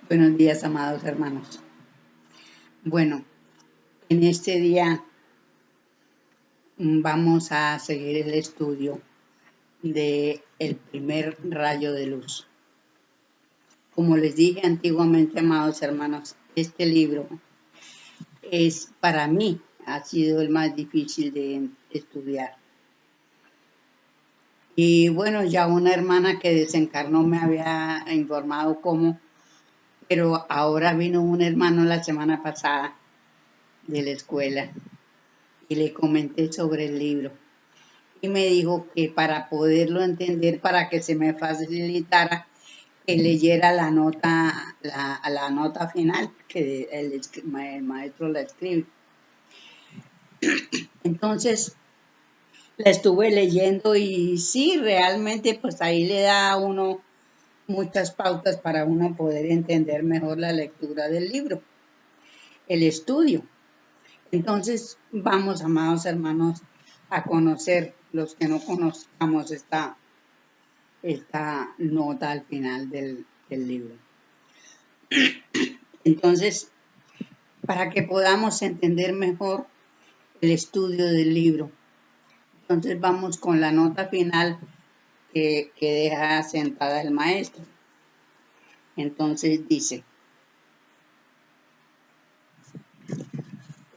Buenos días, amados hermanos. Bueno, en este día vamos a seguir el estudio de el primer rayo de luz. Como les dije antiguamente, amados hermanos, este libro es para mí, ha sido el más difícil de estudiar. Y bueno, ya una hermana que desencarnó me había informado cómo, pero ahora vino un hermano la semana pasada de la escuela y le comenté sobre el libro. Y me dijo que para poderlo entender, para que se me facilitara, que leyera la nota final, que el maestro la escribe. Entonces, la estuve leyendo y sí, realmente pues ahí le da a uno muchas pautas para uno poder entender mejor la lectura del libro, el estudio. Entonces, vamos, amados hermanos, a conocer los que no conozcamos esta nota al final del libro. Entonces, para que podamos entender mejor el estudio del libro, entonces vamos con la nota final que deja sentada el maestro. Entonces dice,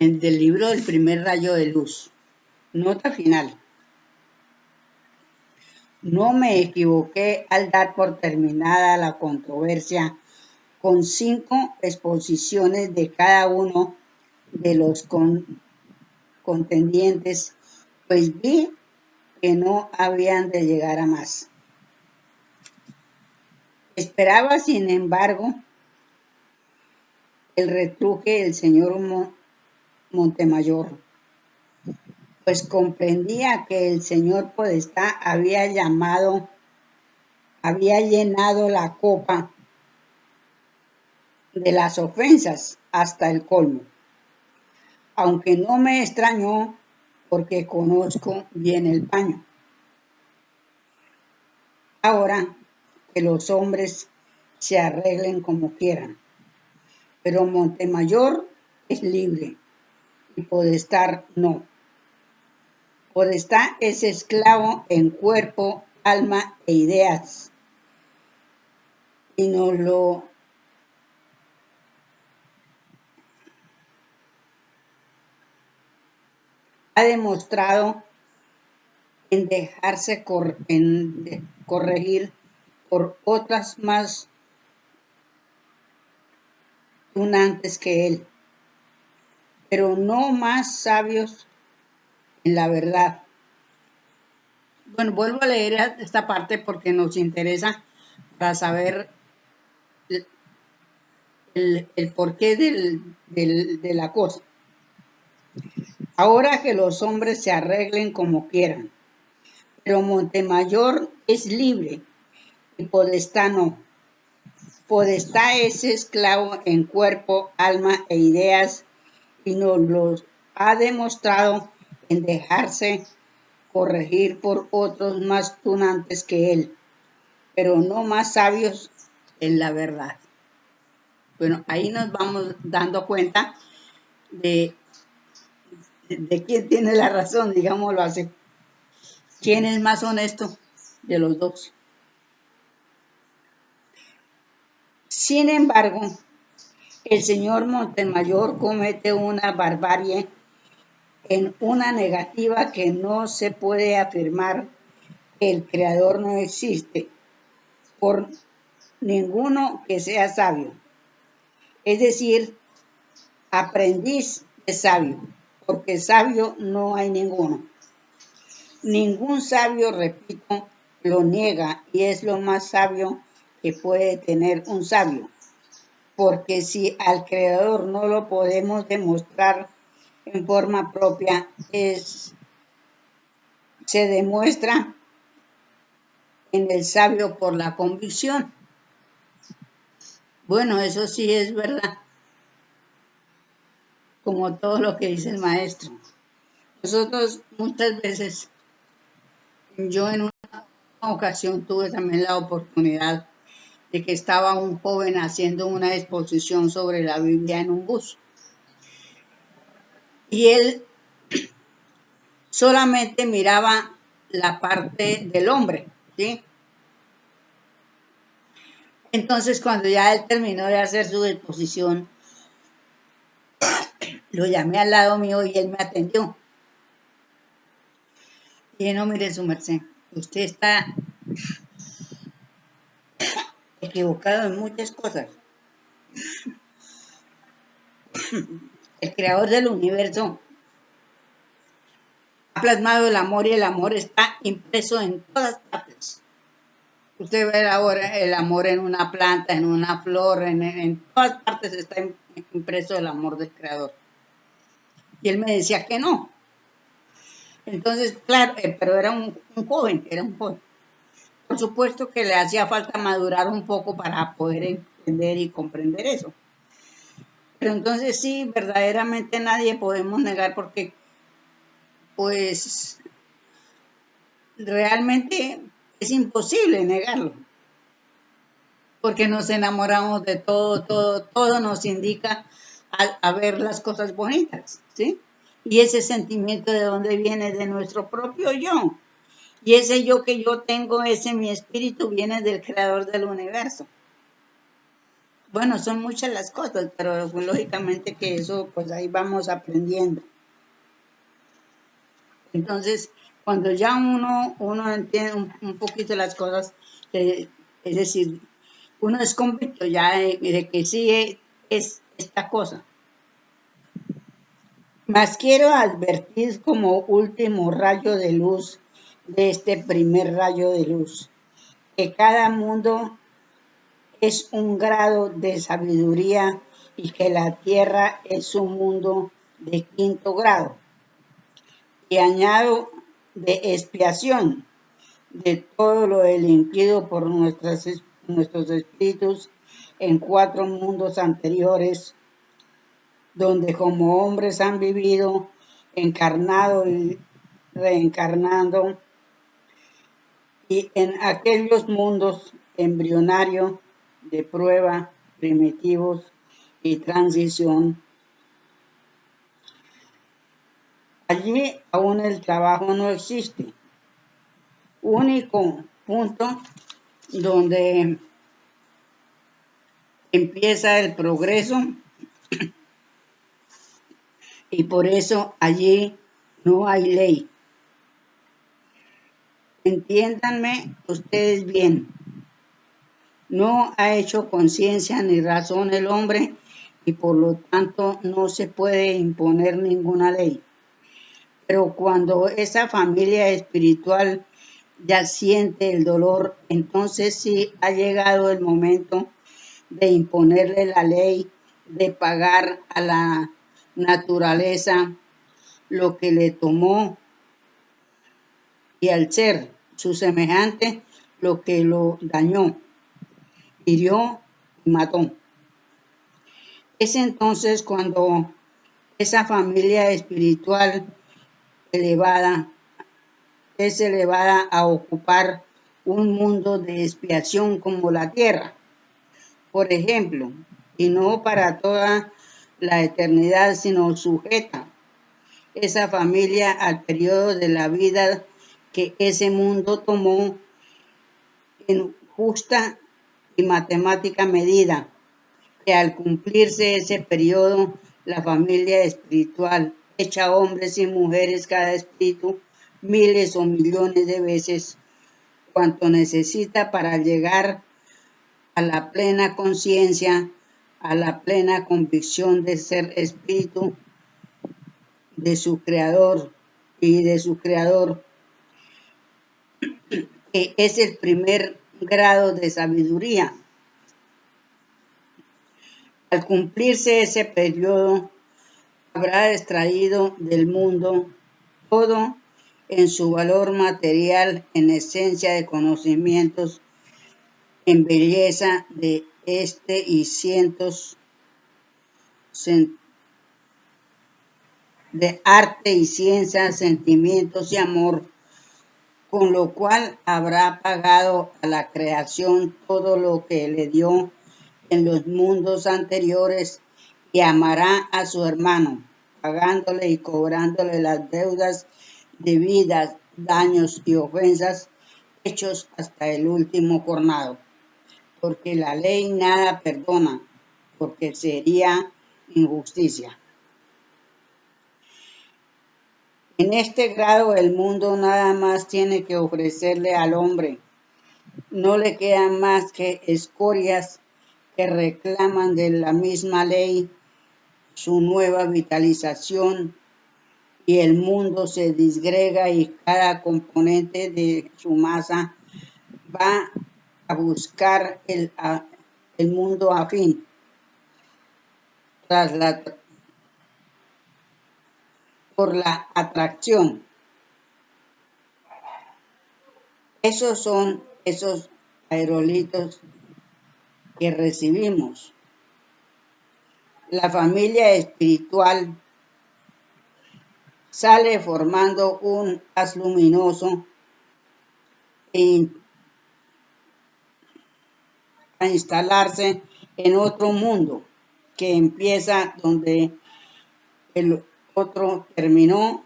del libro del primer rayo de luz, nota final. No me equivoqué al dar por terminada la controversia con 5 exposiciones de cada uno de los contendientes, pues vi que no habían de llegar a más. Esperaba, sin embargo, el retruque del señor Montemayor, pues comprendía que el señor Podestá había llenado la copa de las ofensas hasta el colmo, aunque no me extrañó porque conozco bien el paño. Ahora que los hombres se arreglen como quieran, pero Montemayor es libre y Podestá no. Podestá es esclavo en cuerpo, alma e ideas, y nos lo ha demostrado en dejarse corregir por otras más tunantes que él, pero no más sabios en la verdad. Bueno, vuelvo a leer esta parte porque nos interesa para saber el porqué de la cosa. Ahora que los hombres se arreglen como quieran, pero Montemayor es libre y Podestá no. Podestá es esclavo en cuerpo, alma e ideas y nos los ha demostrado en dejarse corregir por otros más tunantes que él, pero no más sabios en la verdad. Bueno, ahí nos vamos dando cuenta de quién tiene la razón, digámoslo así. ¿Quién es más honesto de los dos? Sin embargo, el señor Montemayor comete una barbarie en una negativa que no se puede afirmar que el Creador no existe por ninguno que sea sabio. Es decir, aprendiz de sabio, porque sabio no hay ninguno. Ningún sabio, repito, lo niega y es lo más sabio que puede tener un sabio, porque si al Creador no lo podemos demostrar en forma propia, se demuestra en el sabio por la convicción. Bueno, eso sí es verdad, como todo lo que dice el maestro. Nosotros muchas veces, yo en una ocasión tuve también la oportunidad de que estaba un joven haciendo una exposición sobre la Biblia en un bus. Y él solamente miraba la parte del hombre, ¿sí? Entonces, cuando ya él terminó de hacer su exposición, lo llamé al lado mío y él me atendió. Y dije, no, mire su merced, usted está equivocado en muchas cosas. El creador del universo ha plasmado el amor y el amor está impreso en todas partes. Usted ve ahora el amor en una planta, en una flor, en todas partes está impreso el amor del creador. Y él me decía que no. Entonces, claro, pero era un joven, era un joven. Por supuesto que le hacía falta madurar un poco para poder entender y comprender eso. Pero entonces sí, verdaderamente nadie podemos negar porque, pues, realmente es imposible negarlo. Porque nos enamoramos de todo, todo nos indica a ver las cosas bonitas, ¿sí? Y ese sentimiento de dónde viene, de nuestro propio yo. Y ese yo que yo tengo, ese mi espíritu, viene del creador del universo. Bueno, son muchas las cosas, pero pues, lógicamente que eso, pues ahí vamos aprendiendo. Entonces, cuando ya uno entiende un poquito las cosas, es decir, uno es convicto ya de que sí es esta cosa. Mas quiero advertir como último rayo de luz de este primer rayo de luz, que cada mundo es un grado de sabiduría y que la tierra es un mundo de quinto grado. Y añado de expiación de todo lo delinquido por nuestros espíritus en 4 mundos anteriores, donde como hombres han vivido, encarnado y reencarnando, y en aquellos mundos embrionario de prueba, primitivos y transición. Allí aún el trabajo no existe. Único punto donde empieza el progreso y por eso allí no hay ley. Entiéndanme ustedes bien. No ha hecho conciencia ni razón el hombre y por lo tanto no se puede imponer ninguna ley. Pero cuando esa familia espiritual ya siente el dolor, entonces sí ha llegado el momento de imponerle la ley, de pagar a la naturaleza lo que le tomó y al ser su semejante lo que lo dañó, hirió y mató. Es entonces cuando esa familia espiritual elevada es elevada a ocupar un mundo de expiación como la tierra, por ejemplo, y no para toda la eternidad, sino sujeta esa familia al periodo de la vida que ese mundo tomó en justa y matemática medida, que al cumplirse ese periodo, la familia espiritual, hecha hombres y mujeres cada espíritu, miles o millones de veces, cuanto necesita para llegar a la plena conciencia, a la plena convicción de ser espíritu de su creador y de su creador, que es el primer grado de sabiduría. Al cumplirse ese periodo, habrá extraído del mundo todo en su valor material, en esencia de conocimientos, en belleza de este y cientos de arte y ciencia, sentimientos y amor, con lo cual habrá pagado a la creación todo lo que le dio en los mundos anteriores y amará a su hermano, pagándole y cobrándole las deudas debidas, daños y ofensas hechos hasta el último jornado, porque la ley nada perdona, porque sería injusticia. En este grado el mundo nada más tiene que ofrecerle al hombre. No le quedan más que escorias que reclaman de la misma ley su nueva vitalización y el mundo se disgrega y cada componente de su masa va a buscar el mundo afín tras por la atracción. Esos son esos aerolitos que recibimos. La familia espiritual sale formando un haz luminoso a instalarse en otro mundo que empieza donde el otro terminó,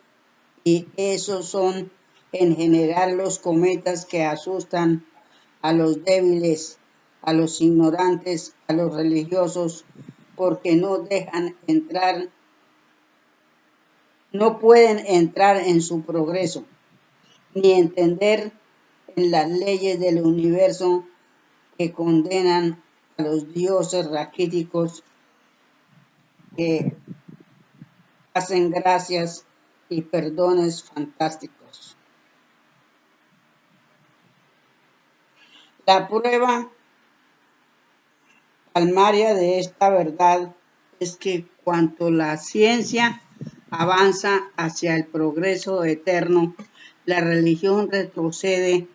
y esos son en general los cometas que asustan a los débiles, a los ignorantes, a los religiosos, porque no dejan entrar, no pueden entrar en su progreso, ni entender en las leyes del universo que condenan a los dioses raquíticos que hacen gracias y perdones fantásticos. La prueba palmaria de esta verdad es que cuanto la ciencia avanza hacia el progreso eterno, la religión retrocede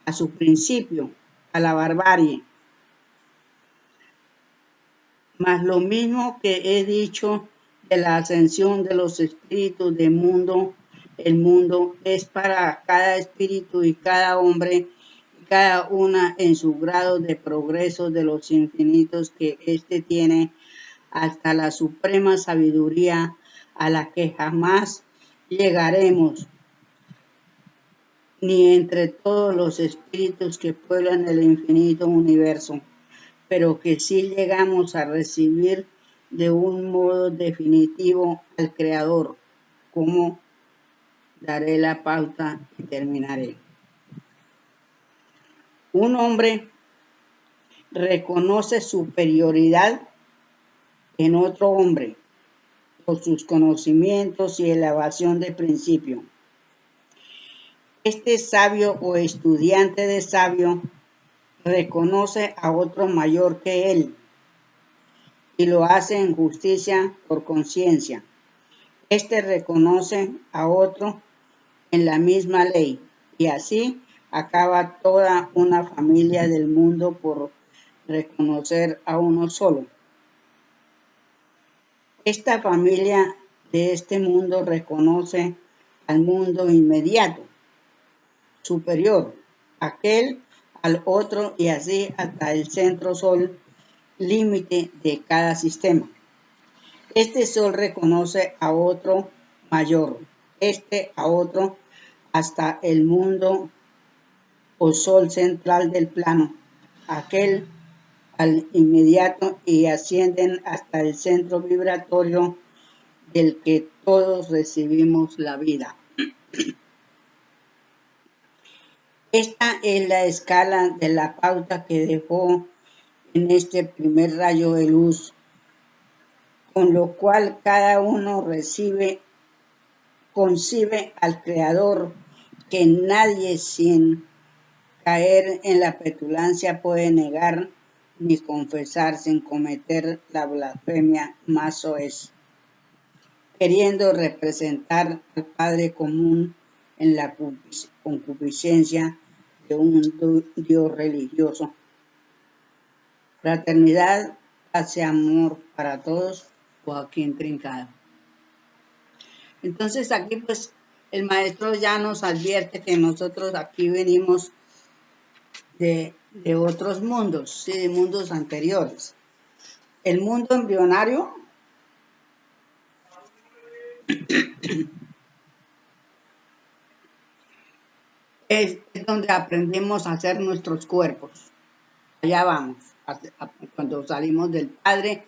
a su principio, a la barbarie. Mas lo mismo que he dicho de la ascensión de los espíritus del mundo, el mundo es para cada espíritu y cada hombre, y cada una en su grado de progreso de los infinitos que éste tiene, hasta la suprema sabiduría a la que jamás llegaremos, ni entre todos los espíritus que pueblan el infinito universo, pero que sí llegamos a recibir de un modo definitivo al Creador, como daré la pauta y terminaré. Un hombre reconoce superioridad en otro hombre por sus conocimientos y elevación de principio. Este sabio o estudiante de sabio reconoce a otro mayor que él y lo hace en justicia por conciencia. Este reconoce a otro en la misma ley, y así acaba toda una familia del mundo por reconocer a uno solo. Esta familia de este mundo reconoce al mundo inmediato, superior, aquel al otro, y así hasta el centro sol, límite de cada sistema. Este sol reconoce a otro mayor, este a otro, hasta el mundo o sol central del plano, aquel al inmediato, y ascienden hasta el centro vibratorio del que todos recibimos la vida. Esta es la escala de la pauta que dejó en este primer rayo de luz, con lo cual cada uno concibe al Creador, que nadie sin caer en la petulancia puede negar ni confesar sin cometer la blasfemia más soez, queriendo representar al Padre común en la concupiscencia de un Dios religioso. Fraternidad, paz y amor para todos, Joaquín Trincado. Entonces aquí pues el maestro ya nos advierte que nosotros aquí venimos de otros mundos, ¿sí? De mundos anteriores. El mundo embrionario es donde aprendemos a hacer nuestros cuerpos. Allá vamos. Cuando salimos del Padre,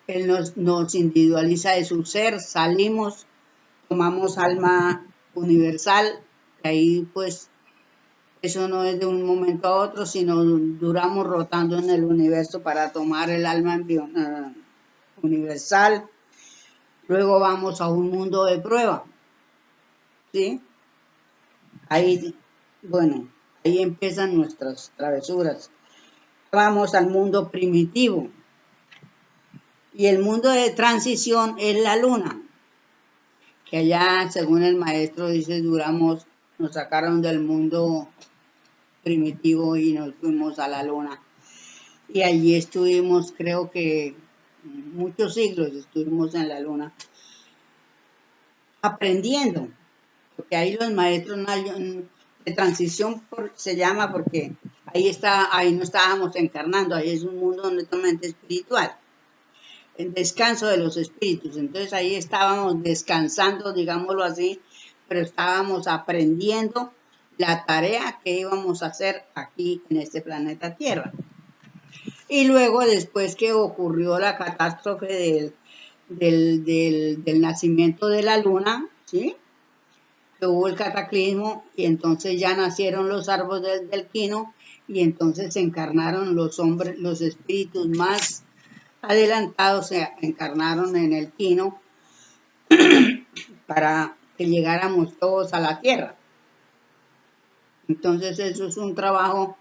Él nos individualiza de su ser, salimos, tomamos alma universal, que ahí pues eso no es de un momento a otro, sino duramos rotando en el universo para tomar el alma universal. Luego vamos a un mundo de prueba, ¿sí? Ahí, bueno, ahí empiezan nuestras travesuras. Vamos al mundo primitivo. Y el mundo de transición es la luna, que allá, según el maestro dice, nos sacaron del mundo primitivo y nos fuimos a la luna. Y allí estuvimos, creo que muchos siglos estuvimos en la luna, aprendiendo, porque ahí los maestros de transición se llama porque ahí no estábamos encarnando, ahí es un mundo netamente espiritual, el descanso de los espíritus. Entonces ahí estábamos descansando, digámoslo así, pero estábamos aprendiendo la tarea que íbamos a hacer aquí en este planeta Tierra. Y luego, después que ocurrió la catástrofe del nacimiento de la luna, ¿sí? Que hubo el cataclismo y entonces ya nacieron los árboles del quino y entonces se encarnaron los espíritus más adelantados, se encarnaron en el quino para que llegáramos todos a la tierra. Entonces eso es un trabajo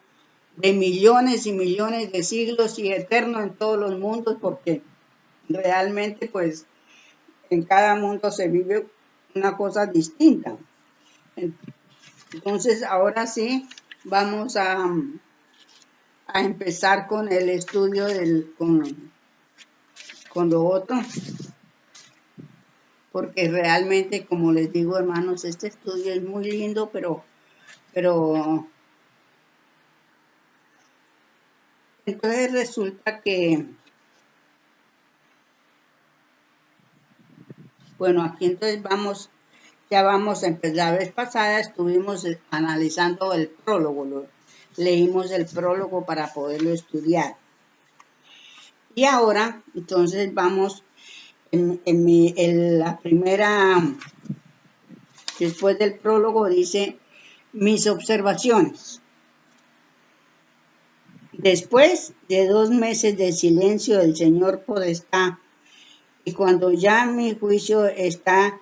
de millones y millones de siglos y eterno en todos los mundos, porque realmente pues en cada mundo se vive una cosa distinta. Entonces ahora sí vamos a empezar con el estudio con lo otro, porque realmente, como les digo, hermanos, este estudio es muy lindo, pero entonces resulta que, bueno, aquí entonces ya vamos a empezar. La vez pasada estuvimos analizando el prólogo, leímos el prólogo para poderlo estudiar. Y ahora, entonces vamos en la primera, después del prólogo dice, mis observaciones. Después de 2 meses de silencio del Señor Podestá, y cuando ya mi juicio está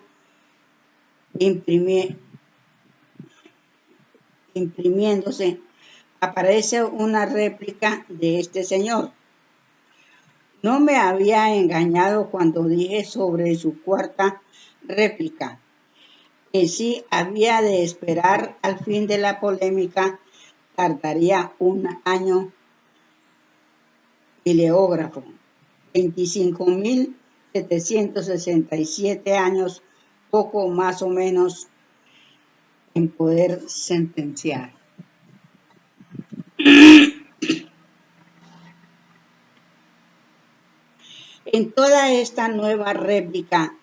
imprimiéndose, aparece una réplica de este señor. No me había engañado cuando dije sobre su cuarta réplica, que si había de esperar al fin de la polémica, tardaría un año bibliógrafo, 25.767 años, poco más o menos, en poder sentenciar. En toda esta nueva réplica,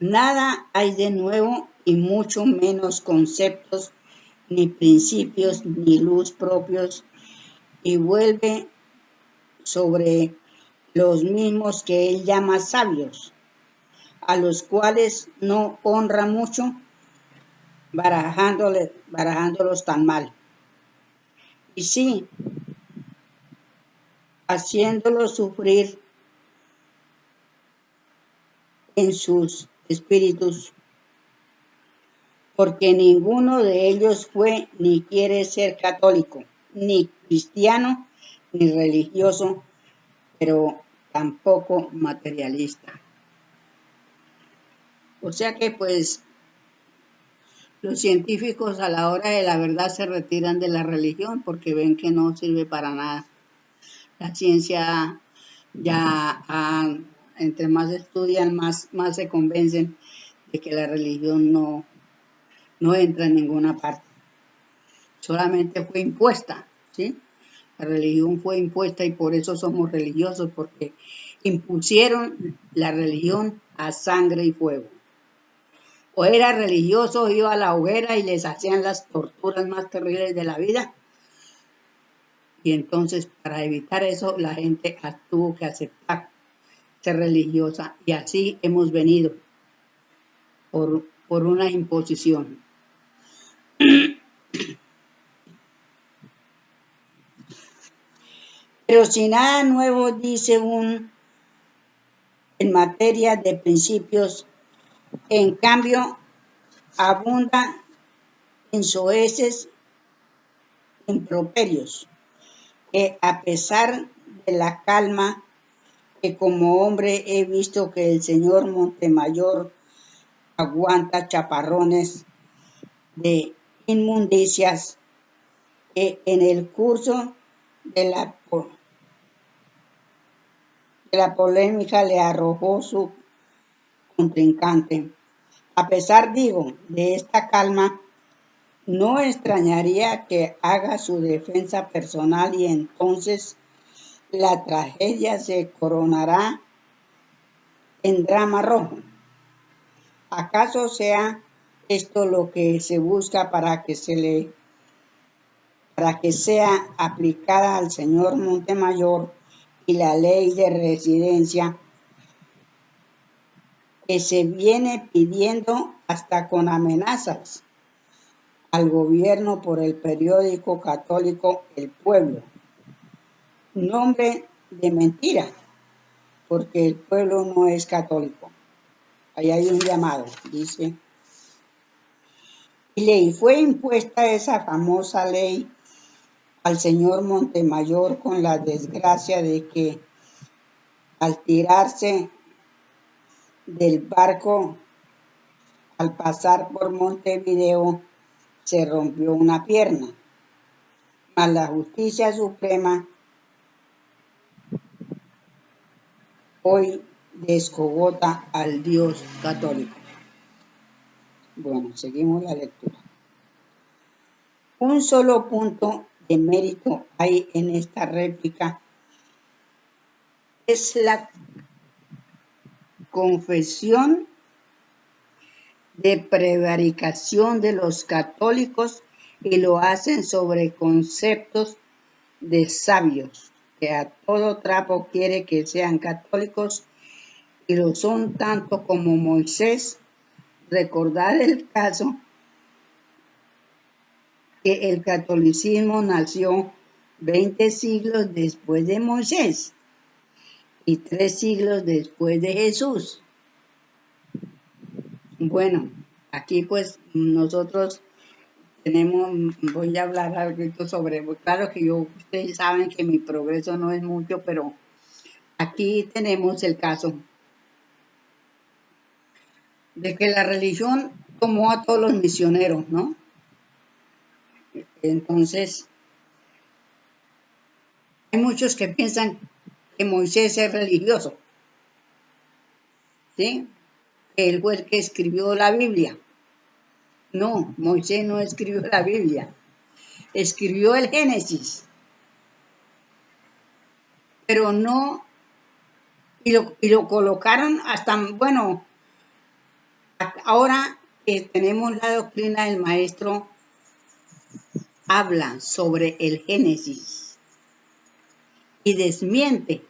nada hay de nuevo y mucho menos conceptos, ni principios, ni luz propios, y vuelve sobre los mismos que él llama sabios, a los cuales no honra mucho, barajándolos tan mal. Y sí, haciéndolos sufrir en sus espíritus, porque ninguno de ellos fue ni quiere ser católico, ni cristiano, ni religioso, pero tampoco materialista. O sea que pues los científicos a la hora de la verdad se retiran de la religión porque ven que no sirve para nada. La ciencia ya, entre más estudian, más se convencen de que la religión no entra en ninguna parte. Solamente fue impuesta, ¿sí? La religión fue impuesta y por eso somos religiosos, porque impusieron la religión a sangre y fuego. O era religioso, iba a la hoguera y les hacían las torturas más terribles de la vida. Y entonces, para evitar eso, la gente tuvo que aceptar ser religiosa. Y así hemos venido por una imposición. Pero si nada nuevo dice en materia de principios, en cambio, abunda en soeces improperios, que a pesar de la calma que como hombre he visto que el señor Montemayor aguanta chaparrones de inmundicias que en el curso de la polémica le arrojó su contrincante. A pesar, digo, de esta calma, no extrañaría que haga su defensa personal y entonces la tragedia se coronará en drama rojo. ¿Acaso sea esto lo que se busca para que sea aplicada al señor Montemayor y la ley de residencia que se viene pidiendo hasta con amenazas al gobierno por el periódico católico El Pueblo? Nombre de mentira, porque el pueblo no es católico. Ahí hay un llamado, dice. Y fue impuesta esa famosa ley al señor Montemayor con la desgracia de que al tirarse del barco al pasar por Montevideo se rompió una pierna. Mas la justicia suprema hoy descogota al Dios católico. Bueno, seguimos la lectura. Un solo punto de mérito hay en esta réplica. Es la confesión de prevaricación de los católicos y lo hacen sobre conceptos de sabios, que a todo trapo quiere que sean católicos y lo son tanto como Moisés. Recordar el caso que el catolicismo nació 20 siglos después de Moisés y 3 siglos después de Jesús. Bueno, aquí pues nosotros voy a hablar algo sobre, claro que ustedes saben que mi progreso no es mucho, pero aquí tenemos el caso de que la religión tomó a todos los misioneros, ¿no? Entonces, hay muchos que piensan que Moisés es religioso, ¿sí? Que él fue el que escribió la Biblia. No, Moisés no escribió la Biblia, escribió el Génesis, pero no, y lo colocaron hasta, bueno, ahora que tenemos la doctrina del maestro, habla sobre el Génesis y desmiente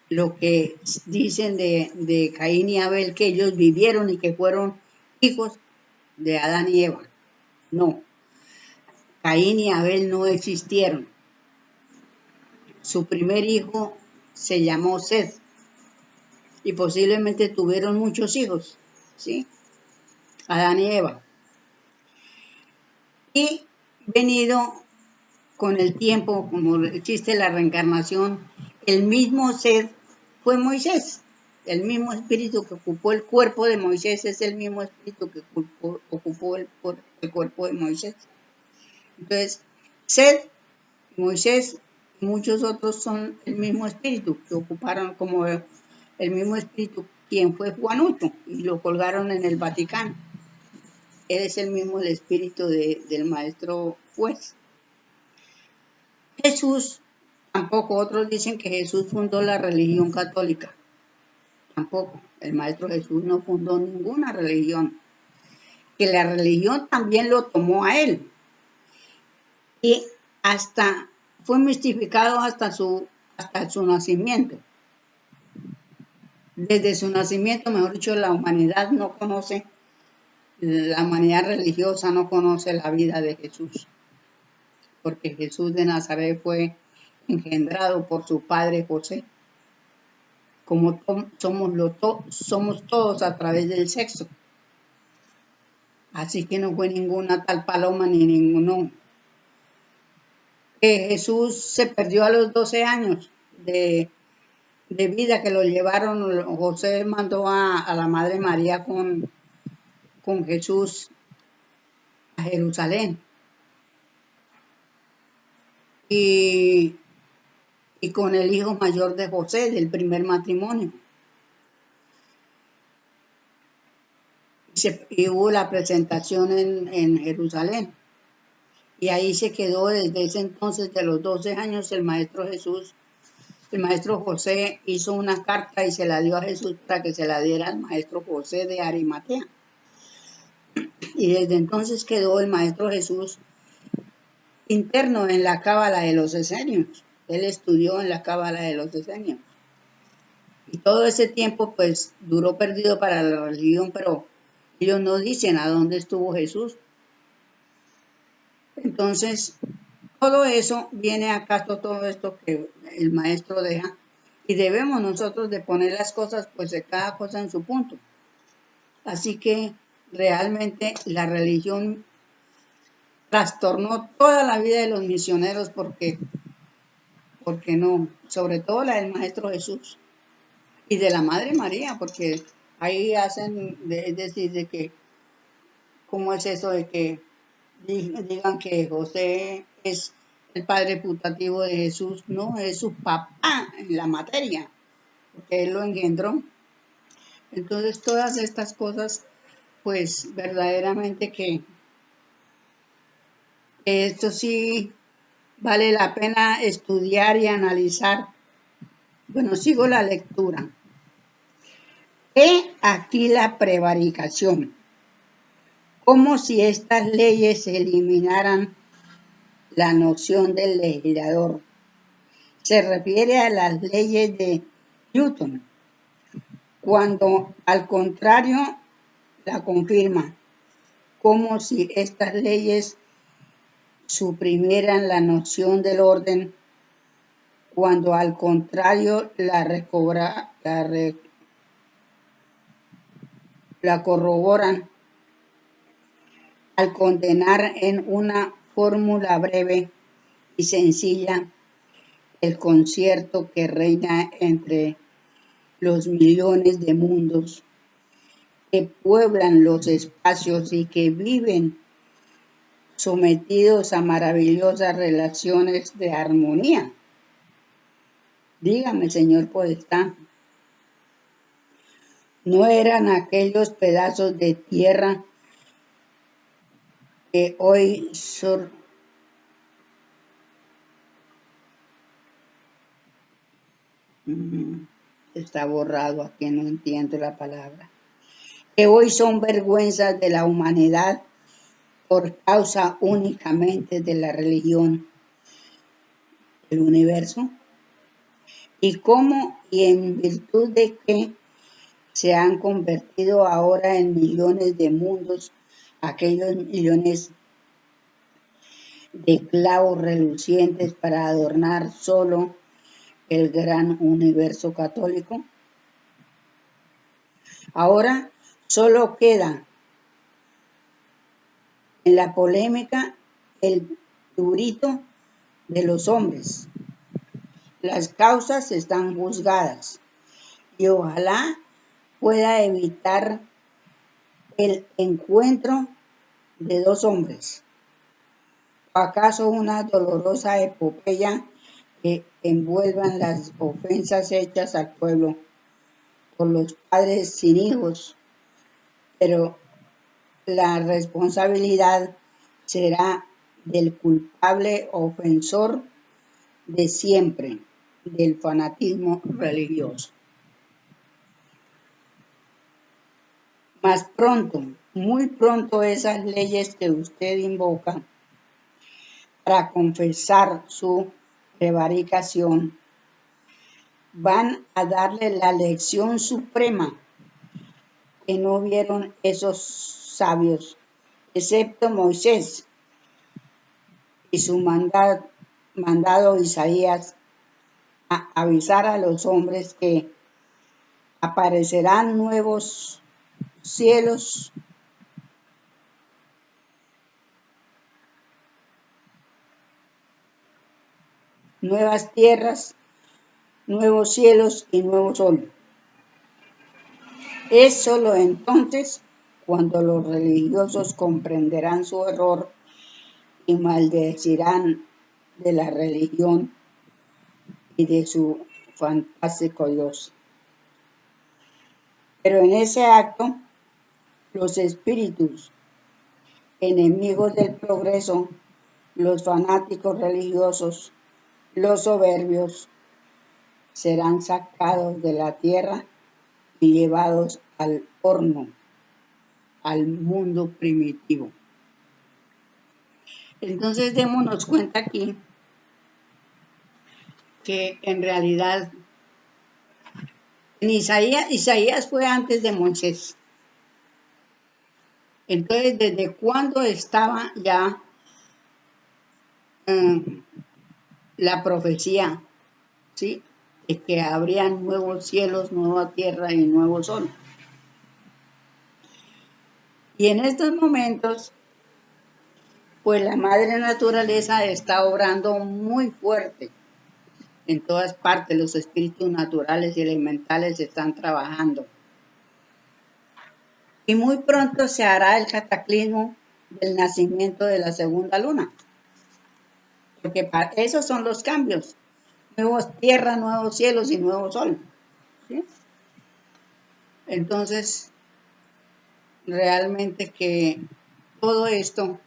lo que dicen de Caín y Abel, que ellos vivieron y que fueron hijos de Adán y Eva. No, Caín y Abel no existieron. Su primer hijo se llamó Seth y posiblemente tuvieron muchos hijos, ¿sí? Adán y Eva. Y venido con el tiempo, como existe la reencarnación, el mismo Seth fue Moisés. El mismo espíritu que ocupó el cuerpo de Moisés es el mismo espíritu que ocupó el cuerpo de Moisés. Entonces, Seth, Moisés y muchos otros son el mismo espíritu que ocuparon como el mismo espíritu quien fue Juanucho, y lo colgaron en el Vaticano. Él es el mismo el espíritu del maestro juez. Jesús, tampoco, otros dicen que Jesús fundó la religión católica. Tampoco, el maestro Jesús no fundó ninguna religión. Que la religión también lo tomó a él. Y hasta fue mistificado hasta su nacimiento. Desde su nacimiento, mejor dicho, la humanidad no conoce, la humanidad religiosa no conoce la vida de Jesús. Porque Jesús de Nazaret fue engendrado por su padre José. Como somos todos a través del sexo. Así que no fue ninguna tal paloma ni ninguno. Jesús se perdió a los 12 años de vida, que lo llevaron, José mandó a la Madre María con Jesús a Jerusalén. Y con el hijo mayor de José, del primer matrimonio. Y hubo la presentación en Jerusalén. Y ahí se quedó desde ese entonces, de los 12 años, el maestro José hizo una carta y se la dio a Jesús para que se la diera al maestro José de Arimatea. Y desde entonces quedó el maestro Jesús interno en la cábala de los esenios. Él estudió en la cábala de los esenios. Y todo ese tiempo pues duró perdido para la religión, pero ellos no dicen a dónde estuvo Jesús. Entonces, todo eso viene acaso, todo esto que el maestro deja, y debemos nosotros de poner las cosas, pues de cada cosa en su punto. Así que realmente la religión trastornó toda la vida de los misioneros, porque no, sobre todo la del maestro Jesús y de la Madre María, porque ahí hacen, es decir, de que, ¿cómo es eso de que digan que José es el padre putativo de Jesús? No, es su papá en la materia, porque él lo engendró. Entonces todas estas cosas, pues verdaderamente que esto sí vale la pena estudiar y analizar. Bueno, sigo la lectura. He aquí la prevaricación, como si estas leyes eliminaran la noción del legislador. Se refiere a las leyes de Newton, cuando al contrario la confirma, como si estas leyes suprimieran la noción del orden, cuando al contrario la corroboran al condenar en una fórmula breve y sencilla el concierto que reina entre los millones de mundos que pueblan los espacios y que viven sometidos a maravillosas relaciones de armonía. Dígame, señor Podestá, ¿no eran aquellos pedazos de tierra que hoy está borrado aquí, no entiendo la palabra, que hoy son vergüenzas de la humanidad por causa únicamente de la religión del universo? ¿Y cómo y en virtud de qué se han convertido ahora en millones de mundos aquellos millones de clavos relucientes para adornar solo el gran universo católico? Ahora solo queda en la polémica el durito de los hombres. Las causas están juzgadas y ojalá pueda evitar el encuentro de dos hombres, o acaso una dolorosa epopeya que envuelvan las ofensas hechas al pueblo por los padres sin hijos, pero la responsabilidad será del culpable ofensor de siempre, del fanatismo religioso. Más pronto, muy pronto, esas leyes que usted invoca para confesar su prevaricación van a darle la lección suprema que no vieron esos sabios, excepto Moisés y su mandado Isaías a avisar a los hombres que aparecerán nuevos cielos, nuevas tierras, nuevos cielos y nuevo sol. Es solo entonces cuando los religiosos comprenderán su error y maldecirán de la religión y de su fantástico Dios. Pero en ese acto, los espíritus enemigos del progreso, los fanáticos religiosos, los soberbios, serán sacados de la tierra y llevados al horno, al mundo primitivo. Entonces démonos cuenta aquí que en realidad en Isaías fue antes de Moisés. Entonces, ¿desde cuándo estaba ya la profecía, ¿sí?, de que habrían nuevos cielos, nueva tierra y nuevo sol? Y en estos momentos, pues la madre naturaleza está obrando muy fuerte. En todas partes los espíritus naturales y elementales están trabajando. Y muy pronto se hará el cataclismo del nacimiento de la segunda luna. Porque esos son los cambios. Nuevas tierras, nuevos cielos y nuevo sol. ¿Sí? Entonces, realmente que todo esto,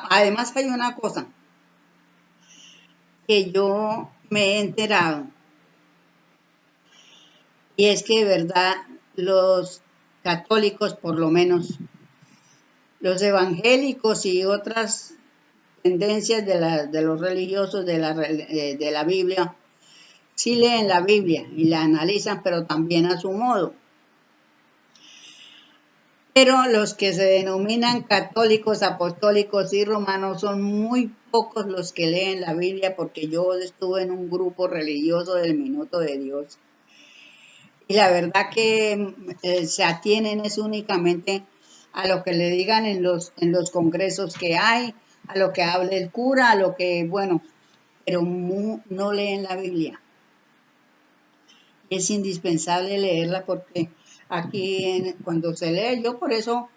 además hay una cosa que yo me he enterado, y es que de verdad los católicos, por lo menos, los evangélicos y otras tendencias de los religiosos de la Biblia, sí leen la Biblia y la analizan, pero también a su modo. Pero los que se denominan católicos, apostólicos y romanos son muy pocos los que leen la Biblia, porque yo estuve en un grupo religioso del Minuto de Dios. Y la verdad que se atienen es únicamente a lo que le digan en los congresos que hay, a lo que hable el cura, a lo que, bueno, pero no leen la Biblia. Es indispensable leerla porque aquí cuando se lee, yo por eso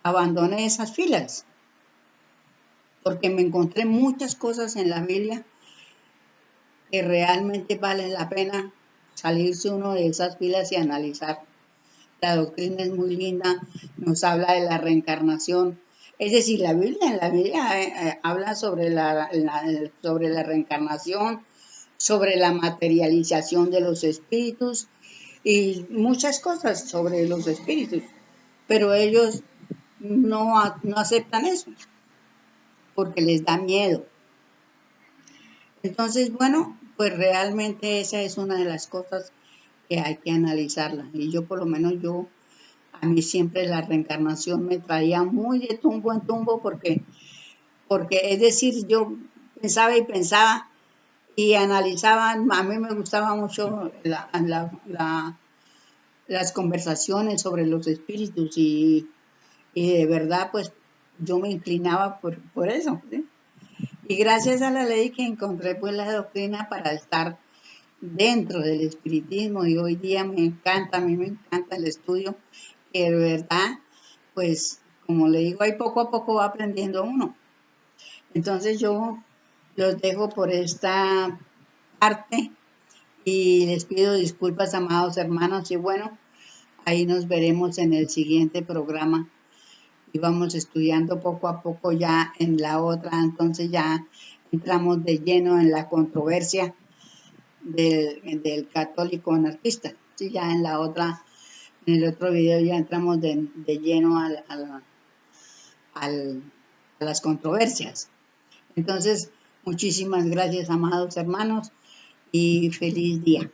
abandoné esas filas, porque me encontré muchas cosas en la Biblia que realmente valen la pena salirse uno de esas filas y analizar. La doctrina es muy linda, nos habla de la reencarnación. Es decir, la Biblia habla sobre sobre la reencarnación, sobre la materialización de los espíritus y muchas cosas sobre los espíritus. Pero ellos no aceptan eso porque les da miedo. Entonces, bueno, pues realmente esa es una de las cosas que hay que analizarla. Y yo por lo menos a mí siempre la reencarnación me traía muy de tumbo en tumbo porque es decir, yo pensaba y pensaba y analizaba, a mí me gustaba mucho las conversaciones sobre los espíritus y de verdad pues yo me inclinaba por eso, ¿sí? Y gracias a la ley que encontré pues la doctrina para estar dentro del espiritismo y hoy día me encanta, a mí me encanta el estudio, que de verdad pues como le digo, ahí poco a poco va aprendiendo uno. Entonces yo los dejo por esta parte y les pido disculpas, amados hermanos, y bueno, ahí nos veremos en el siguiente programa y vamos estudiando poco a poco ya en la otra, entonces ya entramos de lleno en la controversia del católico anarquista. Sí, ya en la otra, en el otro video ya entramos de lleno a las controversias. Entonces, muchísimas gracias, amados hermanos, y feliz día.